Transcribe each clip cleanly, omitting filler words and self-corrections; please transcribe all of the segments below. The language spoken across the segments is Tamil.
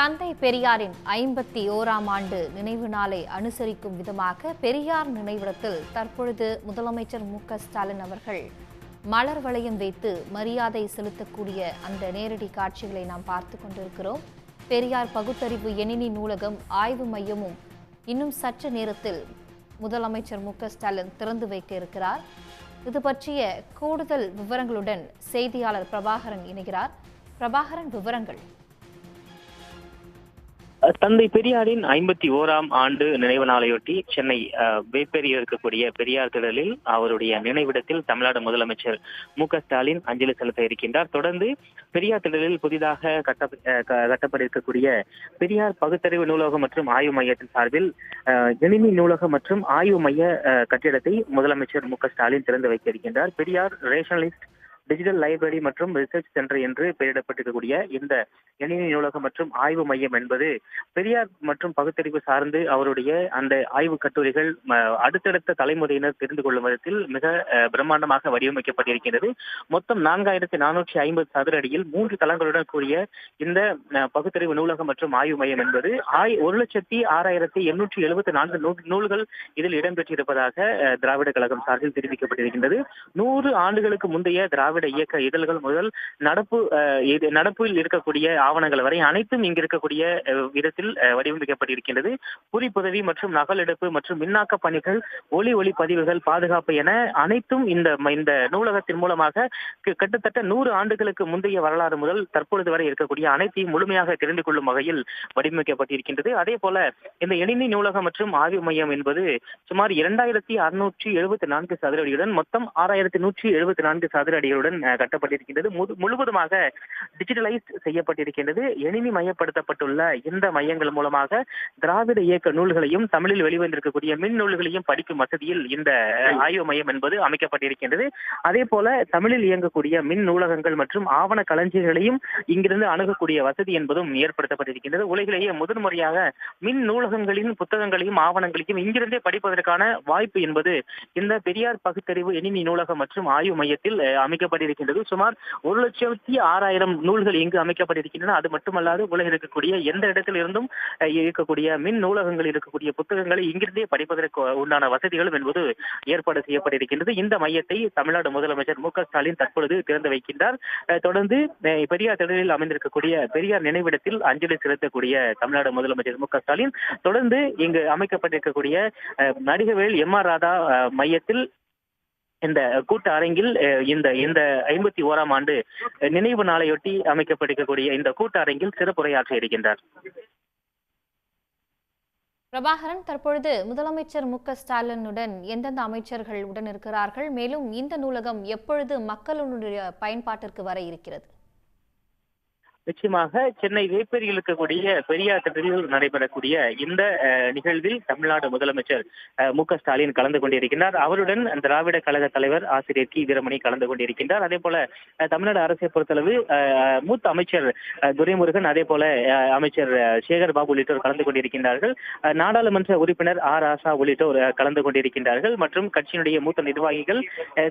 தந்தை பெரியாரின் 51ஆம் ஆண்டு நினைவு நாளை அனுசரிக்கும் விதமாக பெரியார் நினைவிடத்தில் தற்பொழுது முதலமைச்சர் மு.க.ஸ்டாலின் அவர்கள் மலர் வளையம் வைத்து மரியாதை செலுத்தக்கூடிய அந்த நேரடி காட்சிகளை நாம் பார்த்து கொண்டிருக்கிறோம். பெரியார் பகுத்தறிவு எணினி நூலகம் ஆய்வு மையமும் இன்னும் சற்று நேரத்தில் முதலமைச்சர் மு.க.ஸ்டாலின் திறந்து வைக்க இருக்கிறார். இது பற்றிய கூடுதல் விவரங்களுடன் செய்தியாளர் பிரபாகரன் இணைகிறார். பிரபாகரன், விவரங்கள். தந்தை பெரியாரின் 51ஆம் ஆண்டு நினைவு நாளையொட்டி சென்னை வேப்பேரியில் இருக்கக்கூடிய பெரியார் திடலில் அவருடைய நினைவிடத்தில் தமிழ்நாடு முதலமைச்சர் மு.க.ஸ்டாலின் அஞ்சலி செலுத்த இருக்கின்றார். தொடர்ந்து பெரியார் திடலில் புதிதாக கட்டப்பட இருக்கக்கூடிய பெரியார் பகுத்தறிவு நூலகம் மற்றும் ஆய்வு மையத்தின் சார்பில் எணினி நூலகம் மற்றும் ஆய்வு மைய கட்டிடத்தை முதலமைச்சர் மு.க.ஸ்டாலின் திறந்து வைக்க இருக்கின்றார். பெரியார் ரேஷனலிஸ்ட் டிஜிட்டல் லைப்ரரி மற்றும் ரிசர்ச் சென்டர் என்று பெயரிடப்பட்டிருக்கக்கூடிய இந்த எணினி நூலகம் மற்றும் ஆய்வு மையம் என்பது பெரியார் மற்றும் பகுத்தறிவு சார்ந்து அவருடைய அந்த ஆய்வு கட்டுரைகள் அடுத்தடுத்த தலைமுறையினர் தெரிந்து கொள்ளும் விதத்தில் மிக பிரம்மாண்டமாக வடிவமைக்கப்பட்டிருக்கின்றது. மொத்தம் 4450 சதுர அடியில் 3 தளங்களுடன் கூடிய இந்த பகுத்தறிவு நூலகம் மற்றும் ஆய்வு மையம் என்பது 1,06,874 நூல்கள் இதில் இடம்பெற்றிருப்பதாக திராவிட கழகம் சார்பில் தெரிவிக்கப்பட்டிருக்கின்றது. 100 ஆண்டுகளுக்கு முந்தைய திராவிட இயக்க இதழ்கள் முதல் நடப்பில் இருக்கக்கூடிய ஆவணங்கள் வரை அனைத்தும் இங்கு இருக்கக்கூடிய விதத்தில் வடிவமைக்கப்பட்டிருக்கின்றது. புரிப்புதவி மற்றும் நகலெடுப்பு மற்றும் மின்னாக்க பணிகள், ஒளி பதிவுகள், பாதுகாப்பு என அனைத்தும் இந்த நூலகத்தின் மூலமாக கிட்டத்தட்ட 100 ஆண்டுகளுக்கு முந்தைய வரலாறு முதல் தற்பொழுது வரை இருக்கக்கூடிய அனைத்தையும் முழுமையாக தெரிந்து கொள்ளும் வகையில் வடிவமைக்கப்பட்டிருக்கின்றது. அதே போல இந்த எணினி நூலகம் மற்றும் ஆய்வு மையம் என்பது சுமார் 2674 சதுர அடியுடன் மொத்தம் 6174 சதுர அடிகளுடன் கட்டப்பட்டிருக்கின்றது. முழுவதுமாக டிஜிட்டலைஸ் செய்யப்பட்டிருக்கின்றது. எணினி மையப்படுத்தப்பட்டுள்ள இந்த மையங்கள் மூலமாக திராவிட இயக்க நூல்களையும் தமிழில் வெளிவந்திருக்கக்கூடிய மின் நூல்களையும் படிக்கும் வசதியில் இந்த ஆய்வு மையம் என்பது அமைக்கப்பட்டிருக்கின்றது. அதே போல தமிழில் இயங்கக்கூடிய மின் நூலகங்கள் மற்றும் ஆவண களஞ்சியங்களையும் இங்கிருந்து அணுகக்கூடிய வசதி என்பதும் ஏற்படுத்தப்பட்டிருக்கின்றது. உலகிலேயே முதன்முறையாக மின் நூலகங்களின் புத்தகங்களையும் ஆவணங்களையும் இங்கிருந்தே படிப்பதற்கான வாய்ப்பு என்பது இந்த பெரியார் பகுத்தறிவு எணினி நூலகம் மற்றும் ஆய்வு மையத்தில் அமைக்கப்பட்டிருக்கின்றது. சுமார் 1,06,000 நூல்கள் இங்கு அமைக்கப்பட்டிருக்கின்றன. அது மட்டுமல்லாது உலகில் இருக்கக்கூடிய எந்த இடத்தில் இருந்தும் இருக்கக்கூடிய மின் நூலகங்கள் இருக்கக்கூடிய புத்தகங்களை இங்கிருந்தே படிப்பதற்கு உண்டான வசதிகளும் என்பது ஏற்பாடு செய்யப்பட்டிருக்கின்றது. இந்த மையத்தை தமிழ்நாடு முதலமைச்சர் மு.க.ஸ்டாலின் தற்பொழுது திறந்து வைக்கின்றார். தொடர்ந்து பெரியார் திடலில் அமைந்திருக்கக்கூடிய பெரியார் நினைவிடத்தில் அஞ்சலி செலுத்தக்கூடிய தமிழ்நாடு முதலமைச்சர் மு.க.ஸ்டாலின் தொடர்ந்து இங்கு அமைக்கப்பட்டிருக்கக்கூடிய நடிகவேல் எம்.ஆர். ராதா மையத்தில் இந்த கூட்ட அரங்கில் இந்த 51ஆம் ஆண்டு நினைவு நாளையொட்டி அமைக்கப்பட்டிருக்கக்கூடிய இந்த கூட்ட அரங்கில் சிறப்புரையாற்ற இருக்கின்றார். பிரபாகரன், தற்பொழுது முதலமைச்சர் மு.க.ஸ்டாலினுடன் எந்தெந்த அமைச்சர்கள் உடன் இருக்கிறார்கள்? மேலும் இந்த நூலகம் எப்பொழுது மக்களுடைய பயன்பாட்டிற்கு வர இருக்கிறது? நிச்சயமாக சென்னை வேப்பேரியில் இருக்கக்கூடிய பெரியார் திடலில் நடைபெறக்கூடிய இந்த நிகழ்வில் தமிழ்நாடு முதலமைச்சர் மு.க.ஸ்டாலின் கலந்து கொண்டிருக்கின்றார். அவருடன் திராவிட கழக தலைவர் ஆசிரியர் கி. வீரமணி கலந்து கொண்டிருக்கின்றார். அதே போல தமிழ்நாடு அரசை பொறுத்தளவு மூத்த அமைச்சர் துரைமுருகன், அதே போல அமைச்சர் சேகர் பாபு உள்ளிட்டோர் கலந்து கொண்டிருக்கின்றார்கள். நாடாளுமன்ற உறுப்பினர் ஆர். ஆசா உள்ளிட்டோர் கலந்து கொண்டிருக்கின்றார்கள். மற்றும் கட்சியினுடைய மூத்த நிர்வாகிகள்,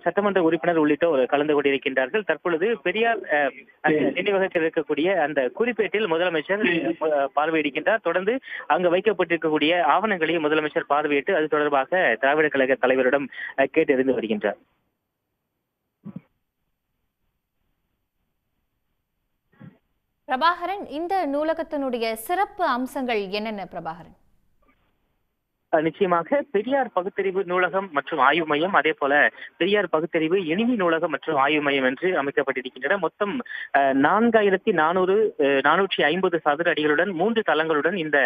சட்டமன்ற உறுப்பினர் உள்ளிட்டோர் கலந்து கொண்டிருக்கின்றார்கள். தற்பொழுது பெரியார் நினைவகத்தில் இருக்கக்கூடிய அந்த குறிப்பேட்டில் முதலமைச்சர் பார்வையிடுகின்றார். தொடர்ந்து அங்கு வைக்கப்பட்டிருக்கக்கூடிய ஆவணங்களையும் முதலமைச்சர் பார்வையிட்டு அது தொடர்பாக திராவிட கழக தலைவரிடம் கேட்டறிந்து வருகின்றார். பிரபாகரன், இந்த நூலகத்தினுடைய சிறப்பு அம்சங்கள் என்னென்ன பிரபாகரன்? நிச்சயமாக பெரியார் பகுத்தறிவு நூலகம் மற்றும் ஆய்வு மையம், அதே போல பெரியார் பகுத்தறிவு எணினி நூலகம் மற்றும் ஆய்வு மையம் என்று அமைக்கப்பட்டிருக்கின்றன. மொத்தம் 4,450 சதுர அடிகளுடன் 3 தளங்களுடன் இந்த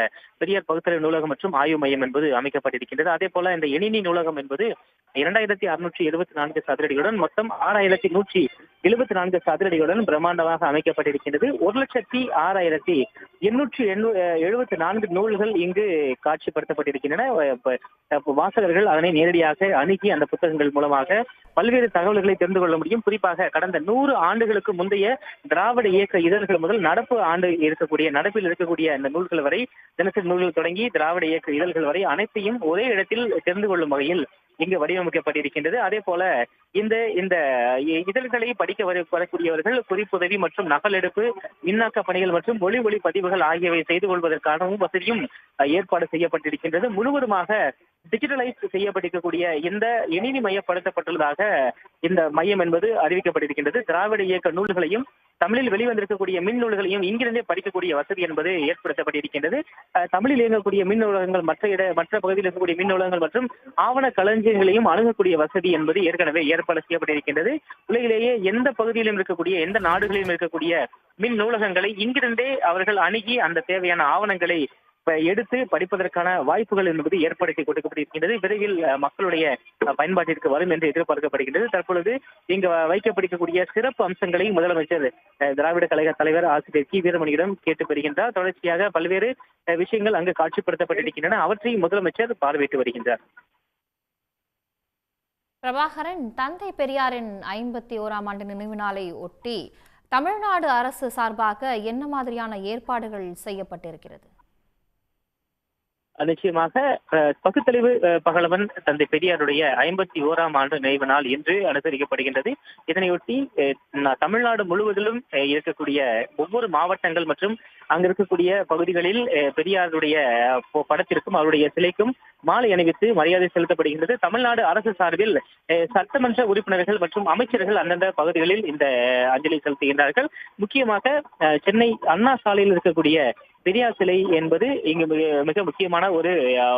பெரியார் பகுத்தறிவு நூலகம் மற்றும் ஆய்வு மையம் என்பது அமைக்கப்பட்டிருக்கின்றது. அதே போல இந்த எணினி நூலகம் என்பது 2,674 சதுர அடிகளுடன் மொத்தம் 6,174 சதுர அடிகளுடன் பிரம்மாண்டமாக அமைக்கப்பட்டிருக்கின்றது. 1,06,874 நூல்கள் இங்கு காட்சிப்படுத்தப்பட்டிருக்கின்றன. வாசகர்கள் அதனை நேரடியாக அணுகி அந்த புத்தகங்கள் மூலமாக பல்வேறு தகவல்களை தெரிந்து கொள்ள முடியும். குறிப்பாக கடந்த 100 ஆண்டுகளுக்கு முந்தைய திராவிட இயக்க இதழ்கள் முதல் நடப்பில் இருக்கக்கூடிய இந்த நூல்கள் வரை, தினசரி நூல்கள் தொடங்கி திராவிட இயக்க இதழ்கள் வரை அனைத்தையும் ஒரே இடத்தில் தெரிந்து கொள்ளும் வகையில் இங்கு வடிவமைக்கப்பட்டிருக்கின்றது. அதே போல இந்த இந்த இதழ்களை படிக்க வரக்கூடியவர்கள் குறிப்புதவி மற்றும் நகலெடுப்பு, மின்னாக்க பணிகள் மற்றும் ஒளி பதிவுகள் ஆகியவை செய்து கொள்வதற்கானவும் வசதியும் ஏற்பாடு செய்யப்பட்டிருக்கின்றது. முழுவதுமாக டிஜிட்டலைஸ் செய்யப்பட்டிருக்கக்கூடிய இந்த இணைனி மையப்படுத்தப்பட்டுள்ளதாக இந்த மையம் என்பது அறிவிக்கப்பட்டிருக்கின்றது. திராவிட இயக்க நூல்களையும் தமிழில் வெளிவந்திருக்கக்கூடிய மின் நூல்களையும் இங்கிருந்தே படிக்கக்கூடிய வசதி என்பது ஏற்படுத்தப்பட்டிருக்கின்றது. தமிழில் இயங்கக்கூடிய மின் நூலகங்கள் மற்ற பகுதியில் இருக்கக்கூடிய மின் நூலகங்கள் மற்றும் ஆவண களஞ்சியங்களையும் அணுகக்கூடிய வசதி என்பது ஏற்கனவே ஏற்பாடு செய்யப்பட்டிருக்கின்றது. உலகிலேயே எந்த பகுதியிலும் இருக்கக்கூடிய எந்த நாடுகளிலும் இருக்கக்கூடிய மின் நூலகங்களை இங்கிருந்தே அவர்கள் அணுகி அந்த தேவையான ஆவணங்களை எடுத்து படிப்பதற்கான வாய்ப்புகள் என்பது ஏற்படுத்தி கொடுக்கப்பட்டிருக்கின்றது. விரைவில் மக்களுடைய பயன்பாட்டிற்கு வரும் என்று எதிர்பார்க்கப்படுகின்றது. தற்பொழுது இங்கு வைக்கப்பட்டிருக்கக்கூடிய சிறப்பு அம்சங்களை முதலமைச்சர் திராவிட கழக தலைவர் ஆசிரியர் கி வீரமணியிடம் கேட்டு பெறுகின்றார். தொடர்ச்சியாக பல்வேறு விஷயங்கள் அங்கு காட்சிப்படுத்தப்பட்டிருக்கின்றன. அவற்றை முதலமைச்சர் பார்வையிட்டு வருகின்றார். பிரபாகரன், தந்தை பெரியாரின் 51ஆம் ஆண்டு நினைவு நாளை ஒட்டி தமிழ்நாடு அரசு சார்பாக என்ன மாதிரியான ஏற்பாடுகள் செய்யப்பட்டிருக்கிறது? நிச்சயமாக பகுத்தறிவு பகலவன் தந்தை பெரியாருடைய 51ஆம் ஆண்டு நினைவு நாள் இன்று அனுசரிக்கப்படுகின்றது. இதனையொட்டி தமிழ்நாடு முழுவதிலும் இருக்கக்கூடிய ஒவ்வொரு மாவட்டங்கள் மற்றும் அங்கு இருக்கக்கூடிய பகுதிகளில் பெரியாருடைய படத்திற்கும் அவருடைய சிலைக்கும் மாலை அணிவித்து மரியாதை செலுத்தப்படுகின்றது. தமிழ்நாடு அரசு சார்பில் சட்டமன்ற உறுப்பினர்கள் மற்றும் அமைச்சர்கள் அந்தந்த பகுதிகளில் இந்த அஞ்சலி செலுத்துகின்றார்கள். முக்கியமாக சென்னை அண்ணா சாலையில் இருக்கக்கூடிய பெரியார் சிலை என்பது இங்கு மிக முக்கியமான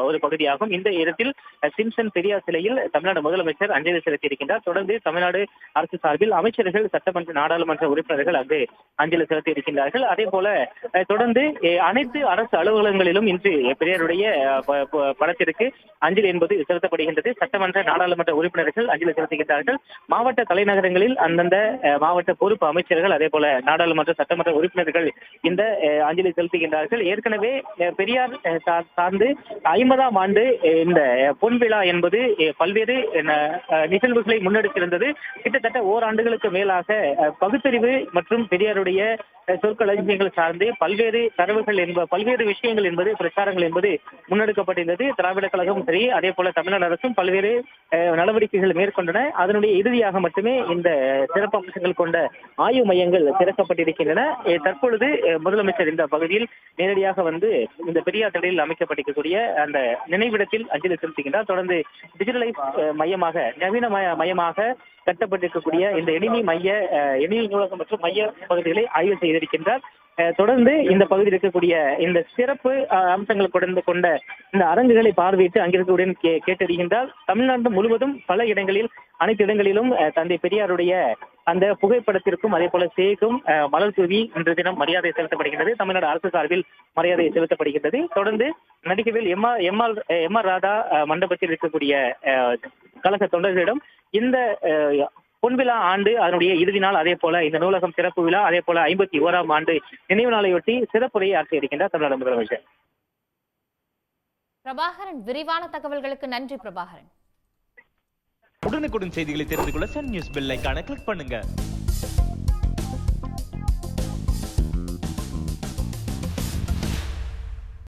ஒரு பகுதியாகும். இந்த இடத்தில் சிம்சன் பெரியார் சிலையில் தமிழ்நாடு முதலமைச்சர் அஞ்சலி செலுத்தியிருக்கின்றார். தொடர்ந்து தமிழ்நாடு அரசு சார்பில் அமைச்சர்கள், சட்டமன்ற நாடாளுமன்ற உறுப்பினர்கள் அங்கு அஞ்சலி செலுத்தி இருக்கின்றார்கள். அதே போல தொடர்ந்து அனைத்து அரசு அலுவலகங்களிலும் இன்று பெரியாருடைய படத்திற்கு அஞ்சலி என்பது செலுத்தப்படுகின்றது. சட்டமன்ற நாடாளுமன்ற உறுப்பினர்கள் அஞ்சலி செலுத்துகின்றார்கள். மாவட்ட தலைநகரங்களில் அந்தந்த மாவட்ட பொறுப்பு அமைச்சர்கள் அதே போல நாடாளுமன்ற சட்டமன்ற உறுப்பினர்கள் இந்த அஞ்சலி செலுத்துகின்றார்கள். ஏற்கனவே பெரியார் சார்ந்து 50ஆம் ஆண்டு இந்த பொன் விழா என்பது பல்வேறு நிகழ்வுகளை முன்னெடுத்திருந்தது. கிட்டத்தட்ட ஓராண்டுகளுக்கு மேலாக பகுத்தறிவு மற்றும் பெரியாருடைய சொற்களஞ்சியங்கள் சார்ந்து பல்வேறு தரவுகள் பல்வேறு விஷயங்கள் என்பது பிரச்சாரங்கள் என்பது முன்னெடுக்கப்பட்டிருந்தது. திராவிட கழகம் சரி, அதே போல தமிழ்நாடு அரசும் பல்வேறு நடவடிக்கைகள் மேற்கொண்டன. அதனுடைய இறுதியாக மட்டுமே இந்த சிறப்பு அம்சங்கள் கொண்ட ஆய்வு மையங்கள் திறக்கப்பட்டிருக்கின்றன. தற்பொழுது முதலமைச்சர் இந்த பகுதியில் நேரடியாக வந்து இந்த பெரியார் திடலில் அமைக்கப்பட்டிருக்கக்கூடிய அந்த நினைவிடத்தில் அஞ்சலி செலுத்துகின்றார். தொடர்ந்து டிஜிட்டலைஸ் மையமாக நவீன மையமாக கட்டப்பட்டிருக்கக்கூடிய இந்த எணினி நூலகம் மற்றும் மைய பகுதிகளை ஆய்வு செய்திருக்கின்றார். தொடர்ந்து இந்த பகுதியில் இருக்கக்கூடிய இந்த சிறப்பு அம்சங்கள் கொண்ட இந்த அரங்குகளை பார்வையிட்டு அங்கிருக்கவுடன் கேட்டறிகின்றார். தமிழ்நாடு முழுவதும் பல இடங்களில் அனைத்து இடங்களிலும் தந்தை பெரியாருடைய அந்த புகைப்படத்திற்கும் அதே போல சேகும் மலர் தூவி இன்று தினம் மரியாதை செலுத்தப்படுகின்றது. தமிழ்நாடு அரசு சார்பில் மரியாதை செலுத்தப்படுகின்றது. தொடர்ந்து நடிகவில் எம் ஆர் ராதா மண்டபத்தில் இருக்கக்கூடிய கழக தொண்டர்களிடம் இந்த பொன்விழா ஆண்டு அதனுடைய இறுதி நாள், அதே போல இந்த நூலகம் சிறப்பு விழா, அதே போல 51ஆம் ஆண்டு நினைவு நாளையொட்டி சிறப்புரையை ஆற்றி இருக்கின்றார் தமிழ்நாடு முதலமைச்சர். பிரபாகரன், விரிவான தகவல்களுக்கு நன்றி பிரபாகரன். உடனுக்குடன் செய்திகளை தெரிந்து கொள்ள சன் நியூஸ் பெல் ஐகானை கிளிக் பண்ணுங்க.